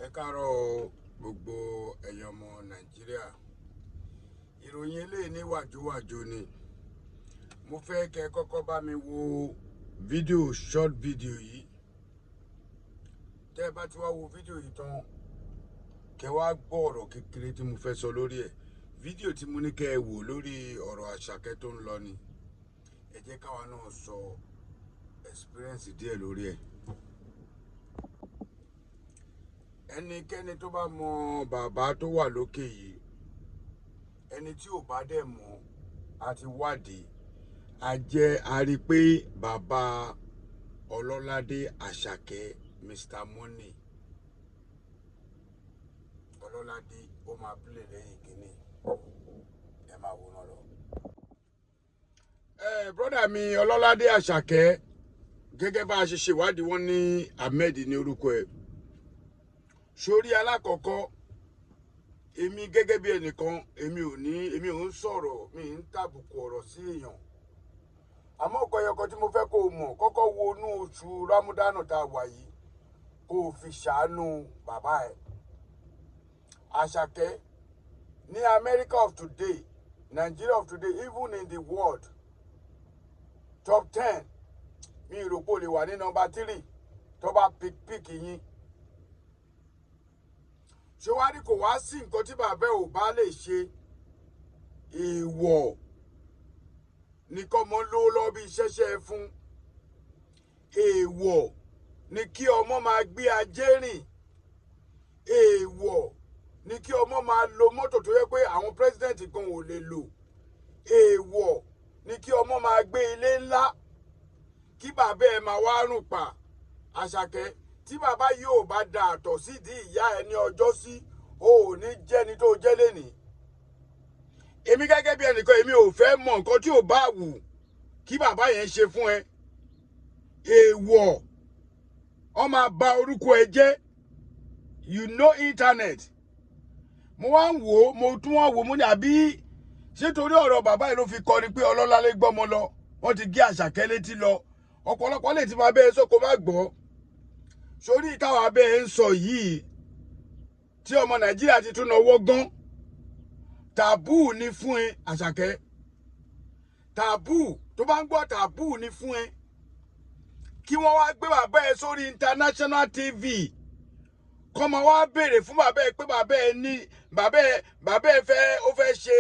Ẹ káàárọ̀ gbogbo ẹ̀yin ọmọ Nàìjíríà. Ìròyìn eléyìí ní wàjúwàjú ni. Mo fẹ́ kẹ́ kọ́kọ́ bá mi wo short video yìí. Tẹ́ ẹ bá ti wá wo fídíò yìí tán, kẹ́ wá gbọ́ ọ̀rọ̀ kékeré tí mo fẹ́ sọ lórí ẹ̀. Fídíò tí mo ní kẹ́ ẹ wò lórí ọ̀rọ̀ Àṣàkẹ́ tó ń lọ ni. Ẹ jẹ́ káwa náà sọ experience díẹ̀ lórí ẹ̀. Ẹnikẹ́ni tó bá mọ bàbá tó wà lókè yìí, ẹni tí ò bá dẹ̀ mọ̀ àti wádìí, a rí pé bàbá Ọlọ́ládé Àṣàkẹ́ Mr. Money, Ọlọ́ládé ó máa play lẹ́yìn kìíní. Ẹ máa wò náà lọ. Brọ́dà mi Ọlọ́ládé Àṣàkẹ́, gẹ́gẹ́ bá a ṣe ṣèwádìí, wọ́n ní Ahmed ní orúkọ ẹ̀. Sórí alákọ̀ọ́kọ́, èmi gẹ́gẹ́ bí ẹnìkan, èmi ò ń sọ̀rọ̀, mi ń tàbùkù ọ̀rọ̀ sí èèyàn. Àmọ́ ọ̀kọ̀yọ̀kọ̀ tí mo fẹ́ kó o mọ̀, kọ́kọ́ wo inú oṣù Rámúdánù tá a wà yìí, kó o fi ṣàánú bàbá ẹ̀. Àṣàkẹ́ ní America of today, Nigeria of today, even in the world, top 10, mi rò pé o lè wà ní number 3 tó bá pick yín. Ṣé wá rí kò wá sí nǹkan tí bàbá ò bá lè ṣe? Èèwọ̀ nìkan mọ́ lówó lọ́wọ́ bí iṣẹ́ṣẹ́ fún. Èèwọ̀ ni kí ọmọ máa gbé ajé rìn. Èèwọ̀ ni kí ọmọ máa lo mọ́tò tó yẹ pé àwọn president kan ò lè lò. Èèwọ̀ ni kí ọmọ máa gbé ilé ńlá. Kí bàbá ẹ máa wá rùn pa. Àṣàkẹ́, tí bàbá yóò bá da àtọ̀ sídìí ìyá ẹ ní ọjọ́ sí, o ò ní jẹ́ni tó jẹ́ lénìí. Èmi gẹ́gẹ́ bí ẹnìkan, èmi ò fẹ́ mọ nǹkan tí ò bá wù kí bàbá yẹn ṣe fún ẹ. Èèwọ̀, ó máa ba orúkọ ẹ jẹ́. You know internet. Mo wá ń wò ó, mo tún wá wò ó, mo ní àbí ṣé torí ọ̀rọ̀ bàbá yìí ló fi kọrin pé Ọlọ́ládé gbọ́mọ lọ, wọ́n ti gé Àṣàkẹ́ létí lọ. Ọ̀pọ̀lọpọ̀ lè ti máa bẹ́ẹ̀ sọ kó má gbọ́. Sórí táwa bẹ́ẹ̀ ń sọ yìí, tí ọmọ Nàìjíríà ti tún náwó gan, tàbú ni fún ẹ Àṣàkẹ́. Tàbú, tó bá ń gbọ́ tàbú ni fún ẹ. Kí wọ́n wá gbé bàbá ẹ sórí international TV, kọ́mọ wá béèrè fún bàbá ẹ pé bàbá ẹ fẹ́ ṣe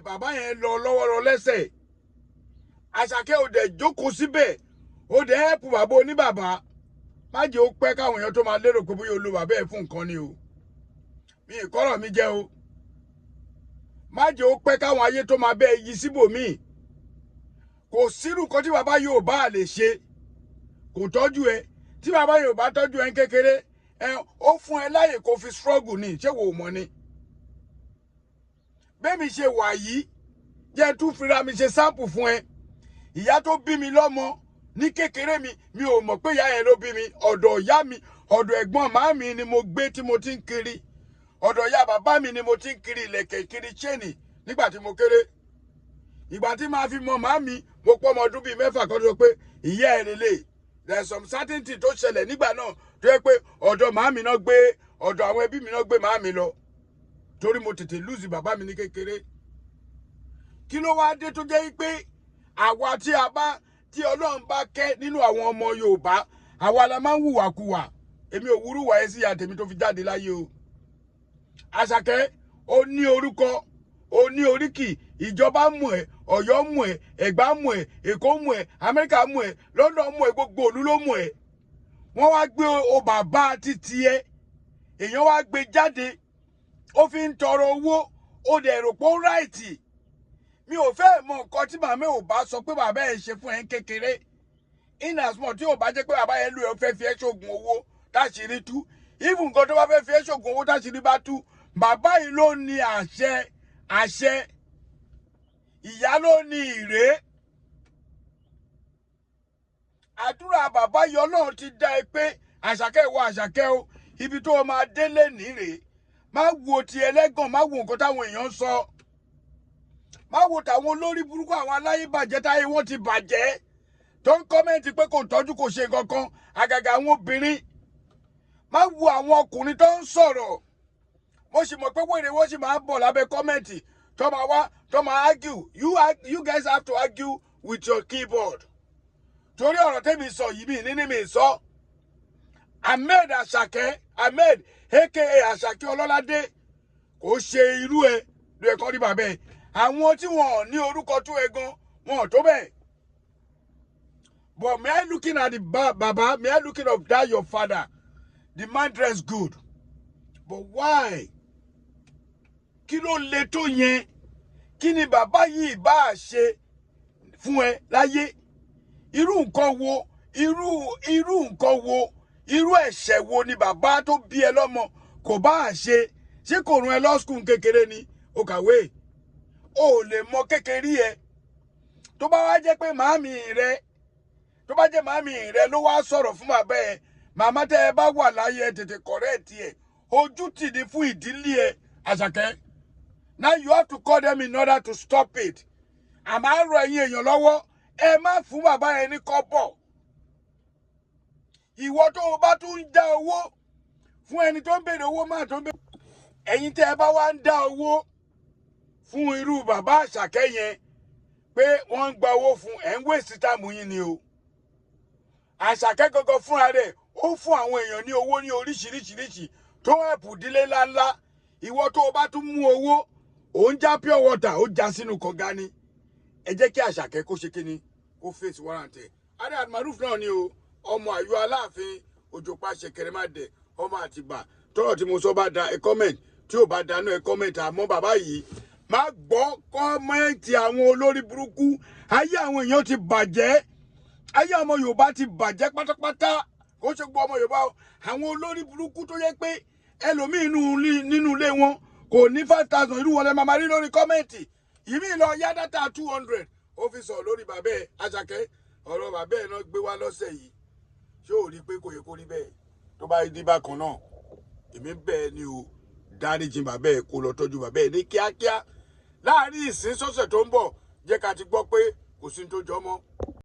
bàbá yẹn lọ lọ́wọ́ lọ lẹ́sẹ̀. Àṣàkẹ́ ò dẹ̀ jókòó síbẹ̀, ó dẹ̀ hẹ́pù bàbá oníbàbá. Má jẹ́ ó pẹ́ káwọn èèyàn tó máa lérò pé bóyá olú bàbá ẹ̀ fún nǹkan ni o. Mi ìkọ́rọ̀ mi jẹ́ o. Má jẹ́ ó pẹ́ káwọn ayé tó máa bẹ́ yí síbòmíì. Kò sírù kan tí bàbá yóò bá lè ṣe. Kò tọ́jú ẹ. Tí bàbá yóò bá tọ́jú ẹ kékeré, ó fún ẹ láyè kó fi struggle ni. Ṣé wò ó mọ̀ ni? Bẹ́ẹ̀mi ṣe wà yìí, jẹ́ tún fira mi ṣe sample fún ẹ. Ìyá tó bí mi lọ́mọ ní kékeré mi ò mọ̀ pé ìyá yẹn ló bí mi. Ọ̀dọ̀ ìyá mi, ọ̀dọ̀ ẹ̀gbọ́n màámi ni mo gbé tí mo ti ń kiri. Ọ̀dọ̀ ìyá bàbá mi ni mo ti ń kiri ìlẹ̀kẹ̀, kiri chain nígbà tí mo kéré. Ìgbà tí màá fi mọ màámi, mo pọ́ ọmọ ọdún bíi 6 kan tó pé ìyá ẹ̀ lélẹ̀. There's some certain thing tó ṣẹlẹ̀ nígbà náà tó yẹ pé ọ̀dọ̀ màámi náà gbé, ọ̀dọ̀ àwọn ẹbí mi náà gbé màámi lọ. Torí mo tètè lose bàbá mi ní kékeré. Kí ló wá dé tó jẹ́ pé àwa tí Ọlọ́run bá kẹ́ nínú àwọn ọmọ Yorùbá, àwa la máa ń hùwàkuwà. Èmi ò wúrú wà ẹ́ sí ìyá tèmi tó fi jáde láyé o. Àṣàkẹ́, ó ní orúkọ, ó ní oríkì, ìjọba mú ẹ, Ọ̀yọ́ mú ẹ, Ẹ̀gbá mú ẹ, Èkó mú ẹ, Amẹ́ríkà mú ẹ, London mú ẹ, gbogbo ìlú ló mú ẹ. Wọ́n wá gbé o bàbá títí ẹ. Èèyàn wá gbé jáde, ó fi ń tọrọ owó, ó dẹ̀ rò pé ó ráìtì. Mi ò fẹ́ mọ nǹkan tí màmá ò bá sọ pé bàbá ẹ̀ ṣe fún ẹ kékeré. In as much tí ò bá jẹ́ pé bàbá ẹ̀ lù ẹ́ fẹ́ fi ẹ́ ṣògùn owó táṣìírí tú. Even nǹkan tó bá fẹ́ fi ẹ́ ṣògùn owó táṣìírí bá tú, bàbá yìí ló ní àṣẹ. Ìyá ló ní ìré. Àdúrà bàbá yìí Ọlọ́run ti dá ẹ pé Àṣàkẹ́ ìwọ Àṣàkẹ́ o, ibi tó máa délé nírè. Má wo ti ẹlẹ́gàn, má wo nǹkan táwọn èèyàn ń sọ. Má wo tàwọn olórí burúkú àwọn aláyé bàjẹ́ táyé wọ́n ti bàjẹ́. Tó ń kọ́mẹ́ǹtì pé kò tọ́jú kò ṣe nǹkan kan, àgàgà àwọn obìnrin. má wo àwọn ọkùnrin tó ń sọ̀rọ̀ mo sì mọ̀ pé wèrè wọ́n sì máa ń bọ̀ lábẹ́ kọ́mẹ̀ntì tó máa wá tó máa argue you guys have to argue with your keyboard torí ọ̀rọ̀ tẹ́mi sọ yìí mi ní mi sọ Ahmed Ashake Ahmed aka Ashake Ololade kò ṣe irú ẹ ló ẹ̀kọ́ rí bàbá ẹ̀ àwọn tí wọ́n ní orúkọ tó ẹ gan wọn tó bẹ́ẹ̀ but me I looking at the baba me I looking of that your father the man dress good but why kí ló le tó yẹn kí ni bàbá yìí bá ṣe fún ẹ láyé irú nǹkan wo irú nǹkan wo irú ẹ̀ṣẹ̀ wo ni bàbá tó bí ẹ lọ́mọ kò bá ṣe kò rún ẹ lọ school kékeré ni ó kàwé ó lè mọ kékeré ẹ tó bá wá jẹ́ pé màámi rẹ tó bá jẹ́ màámi rẹ ló wá sọ̀rọ̀ fún bàbá ẹ màmá tẹ́ ẹ bá wà láyé ẹ tètè correct ẹ ojú tì ní fún ìdílé ẹ Àṣàkẹ́ now you have to call them in order to stop it àmọ́ àrò ẹ̀yin èèyàn lọ́wọ́ ẹ má fún bàbá yẹn ní kọ́bọ̀ ìwọ tó o bá tún ń dá owó fún ẹni tó ń béèrè owó máa tó ń béèrè ẹ̀yin tẹ́ ẹ bá wá ń dá owó fún irú bàbá Àṣàkẹ́ yẹn pé wọ́n ń gba owó fún ẹ̀ ń waste time yín ni o Àṣàkẹ́ gangan fúnra rẹ̀ ó fún àwọn èèyàn ní owó ní oríṣiríṣiríṣi tó ẹ̀pù dílé ńláńlá ìwọ tó o bá tún mú owó ò ń já pure water ó já sínú kànga ni ẹ jẹ́ kí Àṣàkẹ́ kó ṣe kíni kó face warrant ẹ̀ adé Maruf náà ni o ọmọ Àyọ̀ Aláàfin Òjòpá Ṣẹ̀kẹ̀rẹ̀màdé ọmọ Àtìbà tọ́rọ̀ tí mo sọ bá da ẹ comment tí ò bá dáná ẹ comment àmọ́ bàbá yìí má gbọ́ kọ́mẹ́ǹtì àwọn olórí burúkú ayé àwọn èèyàn ti bàjẹ́ ayé ọmọ Yorùbá ti bàjẹ́ pátápátá kó ṣe gbọ́ ọmọ Yorùbá àwọn olórí burúkú tó yẹ pé ẹlòmíín nínú ilé wọn kò ní 5,000 irú wọn lẹ máa rí lórí kọ́mẹ́ǹtì ìmí lọ yá dátà 200 ó fi sọ lórí bàbá ẹ Àṣàkẹ́ ọ̀rọ̀ bàbá ẹ náà gbé wá lọ́sẹ̀ yìí ṣé ò rí pé kò yẹ kó rí bẹ́ẹ̀ tó bá di bákan náà èmi bẹ́ẹ̀ ni o dáríjì bàbá ẹ kó lọ tọ́jú bàbá ẹ ní kíákíá láàrin ìsín sọ́sẹ̀ tó ń bọ̀ jẹ́ ká ti gbọ́ pé kò sí ní tó jọ mọ́.